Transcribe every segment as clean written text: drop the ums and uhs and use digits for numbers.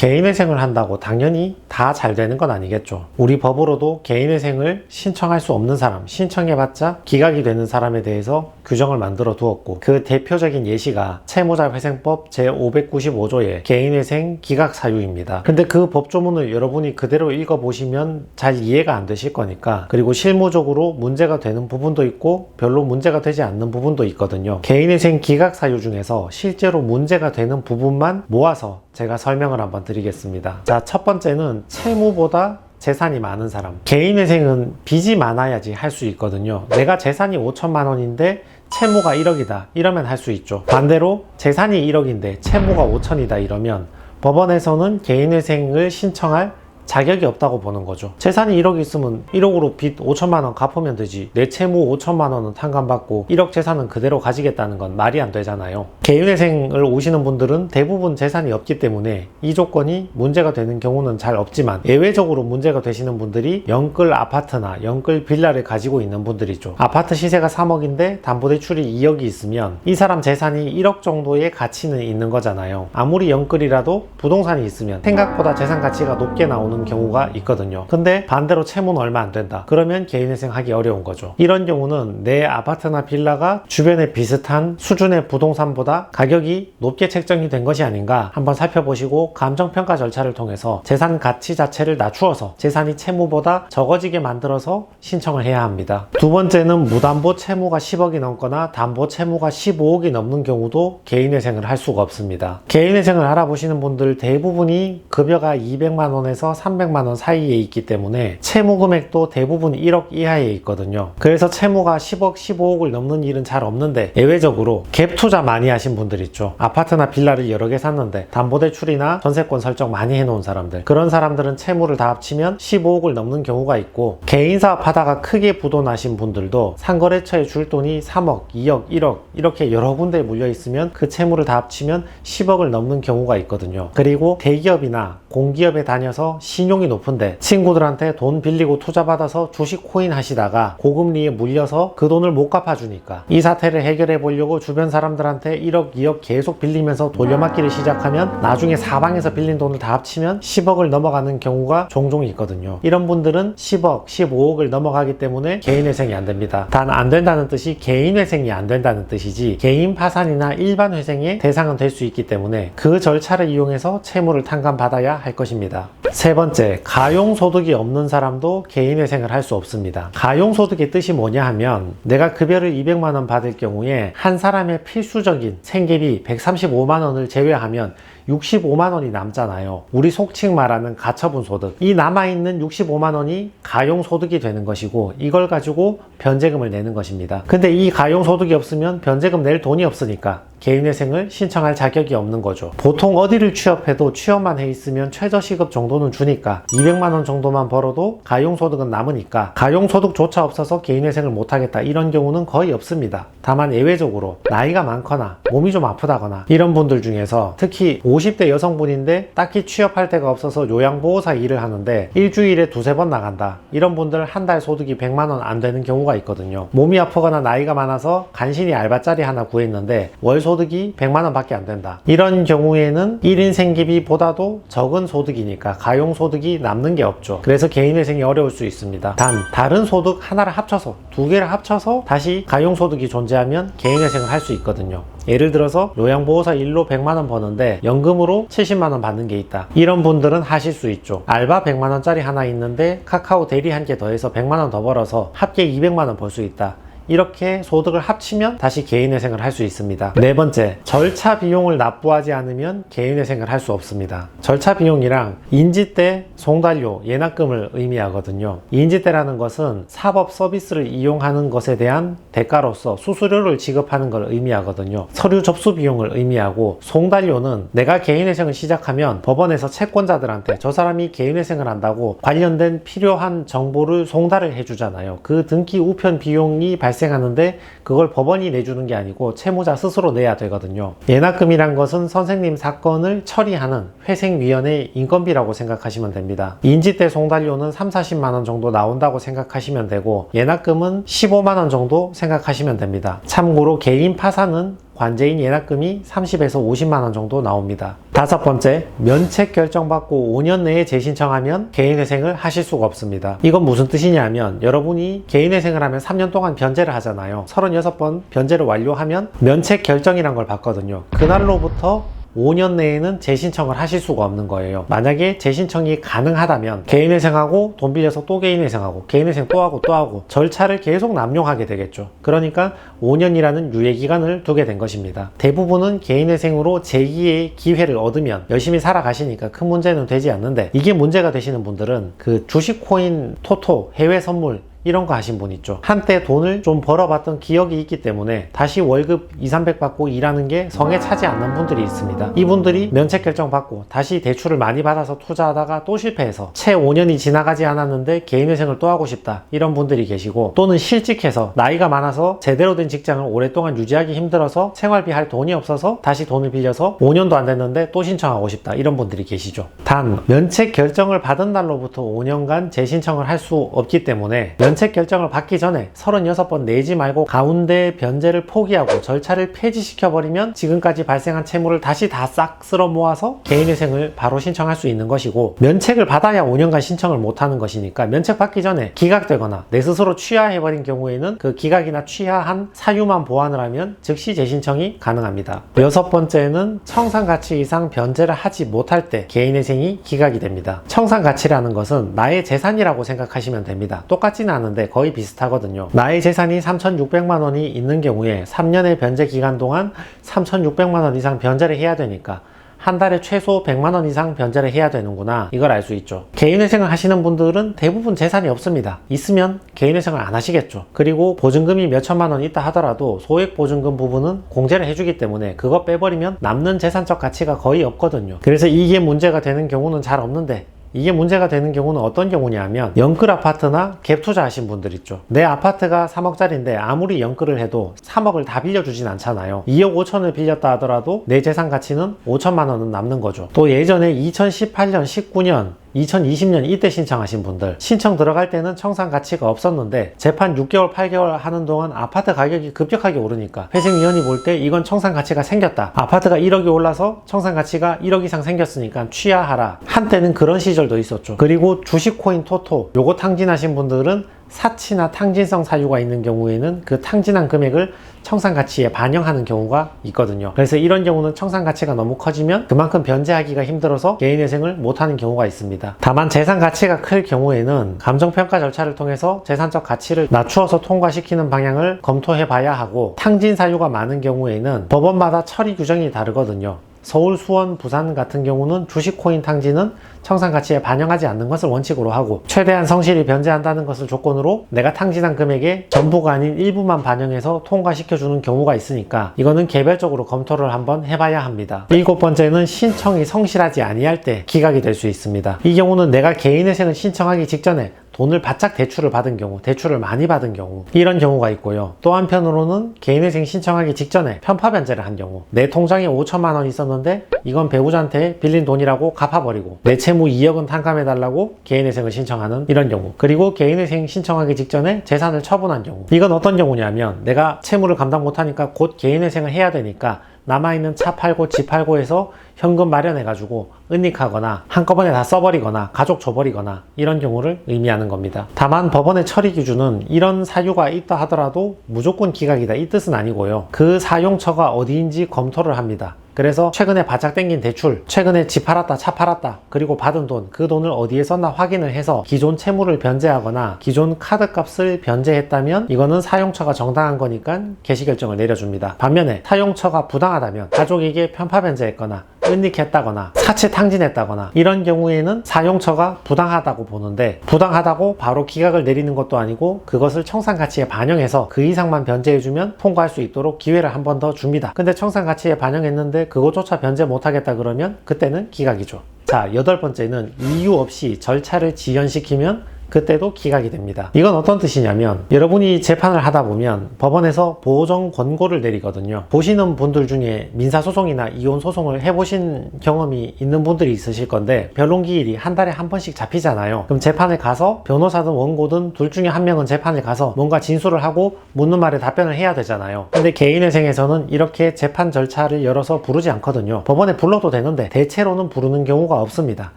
개인회생을 한다고 당연히 다 잘 되는 건 아니겠죠. 우리 법으로도 개인회생을 신청할 수 없는 사람, 신청해봤자 기각이 되는 사람에 대해서 규정을 만들어 두었고, 그 대표적인 예시가 채무자회생법 제595조의 개인회생 기각사유입니다. 근데 그 법조문을 여러분이 그대로 읽어보시면 잘 이해가 안 되실 거니까, 그리고 실무적으로 문제가 되는 부분도 있고 별로 문제가 되지 않는 부분도 있거든요. 개인회생 기각사유 중에서 실제로 문제가 되는 부분만 모아서 제가 설명을 한번 드리겠습니다. 자, 첫 번째는 채무보다 재산이 많은 사람. 개인회생은 빚이 많아야지 할 수 있거든요. 내가 재산이 5천만 원인데 채무가 1억이다 이러면 할 수 있죠. 반대로 재산이 1억인데 채무가 5천이다 이러면 법원에서는 개인회생을 신청할 자격이 없다고 보는 거죠. 재산이 1억 있으면 1억으로 빚 5천만 원 갚으면 되지, 내 채무 5천만 원은 탕감받고 1억 재산은 그대로 가지겠다는 건 말이 안 되잖아요. 개인회생을 오시는 분들은 대부분 재산이 없기 때문에 이 조건이 문제가 되는 경우는 잘 없지만, 예외적으로 문제가 되시는 분들이 영끌 아파트나 영끌 빌라를 가지고 있는 분들이죠. 아파트 시세가 3억인데 담보대출이 2억이 있으면 이 사람 재산이 1억 정도의 가치는 있는 거잖아요. 아무리 영끌이라도 부동산이 있으면 생각보다 재산 가치가 높게 나오는 경우가 있거든요. 근데 반대로 채무는 얼마 안 된다 그러면 개인회생 하기 어려운 거죠. 이런 경우는 내 아파트나 빌라가 주변에 비슷한 수준의 부동산보다 가격이 높게 책정이 된 것이 아닌가 한번 살펴보시고 감정평가 절차를 통해서 재산 가치 자체를 낮추어서 재산이 채무보다 적어지게 만들어서 신청을 해야 합니다. 두 번째는 무담보 채무가 10억이 넘거나 담보 채무가 15억이 넘는 경우도 개인회생을 할 수가 없습니다. 개인회생을 알아보시는 분들 대부분이 급여가 200만 원에서 300만 원 사이에 있기 때문에 채무 금액도 대부분 1억 이하에 있거든요. 그래서 채무가 10억, 15억을 넘는 일은 잘 없는데, 예외적으로 갭 투자 많이 하신 분들 있죠. 아파트나 빌라를 여러 개 샀는데 담보대출이나 전세권 설정 많이 해놓은 사람들, 그런 사람들은 채무를 다 합치면 15억을 넘는 경우가 있고, 개인사업 하다가 크게 부도나신 분들도 상거래처에 줄 돈이 3억, 2억, 1억 이렇게 여러 군데에 물려 있으면 그 채무를 다 합치면 10억을 넘는 경우가 있거든요. 그리고 대기업이나 공기업에 다녀서 신용이 높은데 친구들한테 돈 빌리고 투자받아서 주식 코인 하시다가 고금리에 물려서 그 돈을 못 갚아주니까 이 사태를 해결해 보려고 주변 사람들한테 1억, 2억 계속 빌리면서 돌려막기를 시작하면 나중에 사방에서 빌린 돈을 다 합치면 10억을 넘어가는 경우가 종종 있거든요. 이런 분들은 10억, 15억을 넘어가기 때문에 개인회생이 안 됩니다. 단 안 된다는 뜻이 개인회생이 안 된다는 뜻이지, 개인 파산이나 일반 회생의 대상은 될 수 있기 때문에 그 절차를 이용해서 채무를 탕감받아야 할 것입니다. 세 번째, 가용소득이 없는 사람도 개인회생을 할 수 없습니다. 가용소득의 뜻이 뭐냐 하면, 내가 급여를 200만 원 받을 경우에 한 사람의 필수적인 생계비 135만 원을 제외하면 65만 원이 남잖아요. 우리 속칭 말하는 가처분 소득. 이 남아있는 65만 원이 가용소득이 되는 것이고, 이걸 가지고 변제금을 내는 것입니다. 근데 이 가용소득이 없으면 변제금 낼 돈이 없으니까 개인회생을 신청할 자격이 없는 거죠. 보통 어디를 취업해도 취업만 해 있으면 최저시급 정도는 주니까 200만 원 정도만 벌어도 가용소득은 남으니까 가용소득조차 없어서 개인회생을 못하겠다 이런 경우는 거의 없습니다. 다만 예외적으로 나이가 많거나 몸이 좀 아프다거나 이런 분들 중에서, 특히 50대 여성분인데 딱히 취업할 데가 없어서 요양보호사 일을 하는데 일주일에 두세 번 나간다, 이런 분들 한 달 소득이 100만 원 안 되는 경우가 있거든요. 몸이 아프거나 나이가 많아서 간신히 알바짜리 하나 구했는데 월 소득이 100만 원 밖에 안 된다, 이런 경우에는 1인 생계비보다도 적은 소득이니까 가용소득이 남는 게 없죠. 그래서 개인회생이 어려울 수 있습니다. 단 다른 소득 하나를 합쳐서, 두 개를 합쳐서 다시 가용소득이 존재하면 개인회생을 할 수 있거든요. 예를 들어서 요양보호사 일로 100만 원 버는데 연금으로 70만 원 받는 게 있다, 이런 분들은 하실 수 있죠. 알바 100만 원짜리 하나 있는데 카카오 대리 한 개 더해서 100만 원 더 벌어서 합계 200만 원 벌 수 있다, 이렇게 소득을 합치면 다시 개인회생을 할 수 있습니다. 네 번째, 절차 비용을 납부하지 않으면 개인회생을 할 수 없습니다. 절차 비용이랑 인지대, 송달료, 예납금을 의미하거든요. 인지대라는 것은 사법 서비스를 이용하는 것에 대한 대가로서 수수료를 지급하는 걸 의미하거든요. 서류 접수 비용을 의미하고, 송달료는 내가 개인회생을 시작하면 법원에서 채권자들한테 저 사람이 개인회생을 한다고 관련된 필요한 정보를 송달을 해주잖아요. 그 등기 우편 비용이 발생하는데 그걸 법원이 내주는 게 아니고 채무자 스스로 내야 되거든요. 예납금이란 것은 선생님 사건을 처리하는 회생위원회 인건비라고 생각하시면 됩니다. 인지대 송달료는 3, 40만 원 정도 나온다고 생각하시면 되고, 예납금은 15만 원 정도 생각하시면 됩니다. 참고로 개인 파산은 관제인 예납금이 30에서 50만 원 정도 나옵니다. 다섯 번째, 면책 결정받고 5년 내에 재신청하면 개인회생을 하실 수가 없습니다. 이건 무슨 뜻이냐면 여러분이 개인회생을 하면 3년 동안 변제를 하잖아요. 36번 변제를 완료하면 면책 결정이란 걸 받거든요. 그날로부터 5년 내에는 재신청을 하실 수가 없는 거예요. 만약에 재신청이 가능하다면 개인회생하고 돈 빌려서 또 개인회생하고 개인회생 또 하고 또 하고 절차를 계속 남용하게 되겠죠. 그러니까 5년이라는 유예기간을 두게 된 것입니다. 대부분은 개인회생으로 재기의 기회를 얻으면 열심히 살아가시니까 큰 문제는 되지 않는데, 이게 문제가 되시는 분들은 그 주식코인, 토토, 해외 선물 이런 거 하신 분 있죠. 한때 돈을 좀 벌어봤던 기억이 있기 때문에 다시 월급 200~300 받고 일하는 게 성에 차지 않는 분들이 있습니다. 이분들이 면책 결정 받고 다시 대출을 많이 받아서 투자하다가 또 실패해서 채 5년이 지나가지 않았는데 개인회생을 또 하고 싶다, 이런 분들이 계시고, 또는 실직해서 나이가 많아서 제대로 된 직장을 오랫동안 유지하기 힘들어서 생활비 할 돈이 없어서 다시 돈을 빌려서 5년도 안 됐는데 또 신청하고 싶다, 이런 분들이 계시죠. 단 면책 결정을 받은 날로부터 5년간 재신청을 할 수 없기 때문에 면책 결정을 받기 전에 36번 내지 말고 가운데 변제를 포기하고 절차를 폐지시켜버리면 지금까지 발생한 채무를 다시 다 싹 쓸어 모아서 개인회생을 바로 신청할 수 있는 것이고, 면책을 받아야 5년간 신청을 못하는 것이니까 면책 받기 전에 기각되거나 내 스스로 취하해버린 경우에는 그 기각이나 취하한 사유만 보완을 하면 즉시 재신청이 가능합니다. 여섯 번째는 청산가치 이상 변제를 하지 못할 때 개인회생이 기각이 됩니다. 청산가치라는 것은 나의 재산이라고 생각하시면 됩니다. 똑같지는 않은데 거의 비슷하거든요. 나의 재산이 3,600만 원이 있는 경우에 3년의 변제 기간 동안 3,600만 원 이상 변제를 해야 되니까 한 달에 최소 100만 원 이상 변제를 해야 되는구나, 이걸 알 수 있죠. 개인회생을 하시는 분들은 대부분 재산이 없습니다. 있으면 개인회생을 안 하시겠죠. 그리고 보증금이 몇천만 원 있다 하더라도 소액보증금 부분은 공제를 해주기 때문에 그거 빼버리면 남는 재산적 가치가 거의 없거든요. 그래서 이게 문제가 되는 경우는 잘 없는데, 이게 문제가 되는 경우는 어떤 경우냐면 영끌 아파트나 갭 투자하신 분들 있죠. 내 아파트가 3억짜리인데 아무리 영끌을 해도 3억을 다 빌려주진 않잖아요. 2억 5천을 빌렸다 하더라도 내 재산 가치는 5천만 원은 남는 거죠. 또 예전에 2018년, 19년 2020년 이때 신청하신 분들, 신청 들어갈 때는 청산 가치가 없었는데 재판 6개월 8개월 하는 동안 아파트 가격이 급격하게 오르니까 회생위원이 볼 때 이건 청산 가치가 생겼다, 아파트가 1억이 올라서 청산 가치가 1억 이상 생겼으니까 취하하라, 한때는 그런 시절도 있었죠. 그리고 주식코인, 토토 요거 탕진하신 분들은 사치나 탕진성 사유가 있는 경우에는 그 탕진한 금액을 청산가치에 반영하는 경우가 있거든요. 그래서 이런 경우는 청산가치가 너무 커지면 그만큼 변제하기가 힘들어서 개인회생을 못하는 경우가 있습니다. 다만 재산가치가 클 경우에는 감정평가 절차를 통해서 재산적 가치를 낮추어서 통과시키는 방향을 검토해 봐야 하고, 탕진 사유가 많은 경우에는 법원마다 처리 규정이 다르거든요. 서울, 수원, 부산 같은 경우는 주식코인 탕진은 청산가치에 반영하지 않는 것을 원칙으로 하고, 최대한 성실히 변제한다는 것을 조건으로 내가 탕진한 금액의 전부가 아닌 일부만 반영해서 통과시켜주는 경우가 있으니까 이거는 개별적으로 검토를 한번 해봐야 합니다. 일곱 번째는 신청이 성실하지 아니할 때 기각이 될 수 있습니다. 이 경우는 내가 개인회생을 신청하기 직전에 돈을 바짝 대출을 받은 경우, 대출을 많이 받은 경우, 이런 경우가 있고요. 또 한편으로는 개인회생 신청하기 직전에 편파 변제를 한 경우, 내 통장에 5천만 원 있었는데 이건 배우자한테 빌린 돈이라고 갚아버리고 내 채무 2억은 탕감해달라고 개인회생을 신청하는 이런 경우, 그리고 개인회생 신청하기 직전에 재산을 처분한 경우. 이건 어떤 경우냐면 내가 채무를 감당 못하니까 곧 개인회생을 해야 되니까 남아있는 차 팔고 집 팔고 해서 현금 마련해가지고 은닉하거나 한꺼번에 다 써버리거나 가족 줘버리거나 이런 경우를 의미하는 겁니다. 다만 법원의 처리 기준은 이런 사유가 있다 하더라도 무조건 기각이다, 이 뜻은 아니고요. 그 사용처가 어디인지 검토를 합니다. 그래서 최근에 바짝 땡긴 대출, 최근에 집 팔았다, 차 팔았다, 그리고 받은 돈, 그 돈을 어디에 썼나 확인을 해서 기존 채무를 변제하거나 기존 카드값을 변제했다면 이거는 사용처가 정당한 거니까 개시 결정을 내려줍니다. 반면에 사용처가 부당하다면 가족에게 편파 변제했거나 은닉했다거나 사채 탕진했다거나 이런 경우에는 사용처가 부당하다고 보는데, 부당하다고 바로 기각을 내리는 것도 아니고 그것을 청산가치에 반영해서 그 이상만 변제해주면 통과할 수 있도록 기회를 한 번 더 줍니다. 근데 청산가치에 반영했는데 그것조차 변제 못하겠다 그러면 그때는 기각이죠. 자, 여덟 번째는 이유 없이 절차를 지연시키면 그때도 기각이 됩니다. 이건 어떤 뜻이냐면 여러분이 재판을 하다 보면 법원에서 보정 권고를 내리거든요. 보시는 분들 중에 민사소송이나 이혼소송을 해보신 경험이 있는 분들이 있으실 건데 변론기일이 한 달에 한 번씩 잡히잖아요. 그럼 재판을 가서 변호사든 원고든 둘 중에 한 명은 재판을 가서 뭔가 진술을 하고 묻는 말에 답변을 해야 되잖아요. 근데 개인회생에서는 이렇게 재판 절차를 열어서 부르지 않거든요. 법원에 불러도 되는데 대체로는 부르는 경우가 없습니다.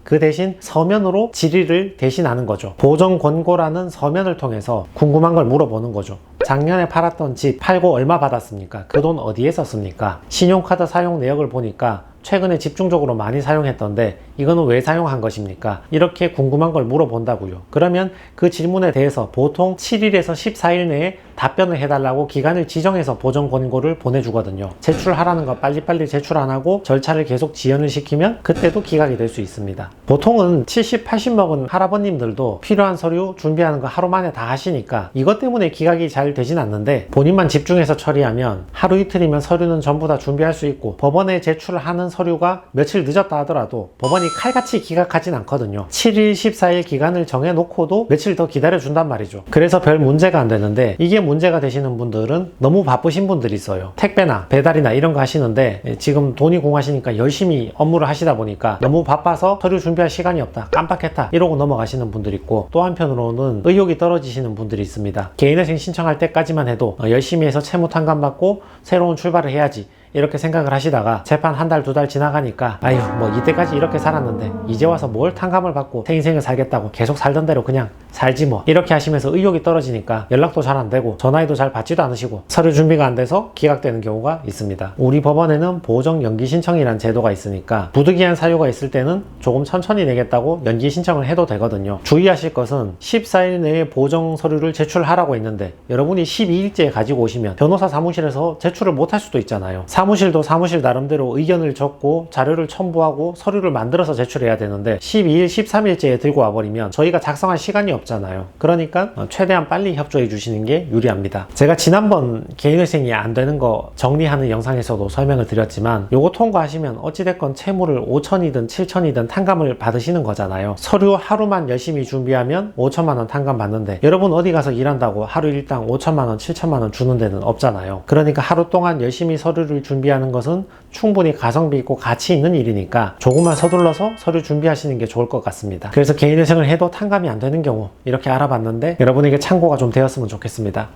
그 대신 서면으로 질의를 대신하는 거죠. 보정 권고라는 서면을 통해서 궁금한 걸 물어보는 거죠. 작년에 팔았던 집 팔고 얼마 받았습니까? 그 돈 어디에 썼습니까? 신용카드 사용 내역을 보니까 최근에 집중적으로 많이 사용했던데 이거는 왜 사용한 것입니까? 이렇게 궁금한 걸 물어본다고요. 그러면 그 질문에 대해서 보통 7일에서 14일 내에 답변을 해달라고 기간을 지정해서 보정 권고를 보내주거든요. 제출하라는 거 빨리빨리 제출 안 하고 절차를 계속 지연을 시키면 그때도 기각이 될 수 있습니다. 보통은 70, 80 먹은 할아버님들도 필요한 서류 준비하는 거 하루 만에 다 하시니까 이것 때문에 기각이 잘 되진 않는데 본인만 집중해서 처리하면 하루 이틀이면 서류는 전부 다 준비할 수 있고 법원에 제출을 하는 서류가 며칠 늦었다 하더라도 법원이 칼같이 기각하진 않거든요. 7일, 14일 기간을 정해놓고도 며칠 더 기다려준단 말이죠. 그래서 별 문제가 안 되는데 이게 문제가 되시는 분들은 너무 바쁘신 분들이 있어요. 택배나 배달이나 이런 거 하시는데 지금 돈이 공하시니까 열심히 업무를 하시다 보니까 너무 바빠서 서류 준비할 시간이 없다, 깜빡했다 이러고 넘어가시는 분들이 있고 또 한편으로는 의욕이 떨어지시는 분들이 있습니다. 개인회생 신청할 때까지만 해도 열심히 해서 채무 탕감 받고 새로운 출발을 해야지 이렇게 생각을 하시다가 재판 한 달, 두 달 지나가니까 아유 뭐 이때까지 이렇게 살았는데 이제 와서 뭘 탕감을 받고 새 인생을 살겠다고 계속 살던 대로 그냥 살지 뭐 이렇게 하시면서 의욕이 떨어지니까 연락도 잘 안 되고 전화해도 잘 받지도 않으시고 서류 준비가 안 돼서 기각되는 경우가 있습니다. 우리 법원에는 보정 연기 신청이라는 제도가 있으니까 부득이한 사유가 있을 때는 조금 천천히 내겠다고 연기 신청을 해도 되거든요. 주의하실 것은 14일 내에 보정 서류를 제출하라고 했는데 여러분이 12일째 가지고 오시면 변호사 사무실에서 제출을 못 할 수도 있잖아요. 사무실도 사무실 나름대로 의견을 적고 자료를 첨부하고 서류를 만들어서 제출해야 되는데 12일, 13일째에 들고 와버리면 저희가 작성할 시간이 없잖아요. 그러니까 최대한 빨리 협조해 주시는 게 유리합니다. 제가 지난번 개인회생이 안 되는 거 정리하는 영상에서도 설명을 드렸지만 요거 통과하시면 어찌됐건 채무를 5천이든 7천이든 탕감을 받으시는 거잖아요. 서류 하루만 열심히 준비하면 5천만 원 탕감 받는데 여러분 어디 가서 일한다고 하루 일당 5천만 원, 7천만 원 주는 데는 없잖아요. 그러니까 하루 동안 열심히 서류를 준비하는 것은 충분히 가성비 있고 가치 있는 일이니까 조금만 서둘러서 서류 준비하시는 게 좋을 것 같습니다. 그래서 개인회생을 해도 탕감이 안 되는 경우 이렇게 알아봤는데 여러분에게 참고가 좀 되었으면 좋겠습니다.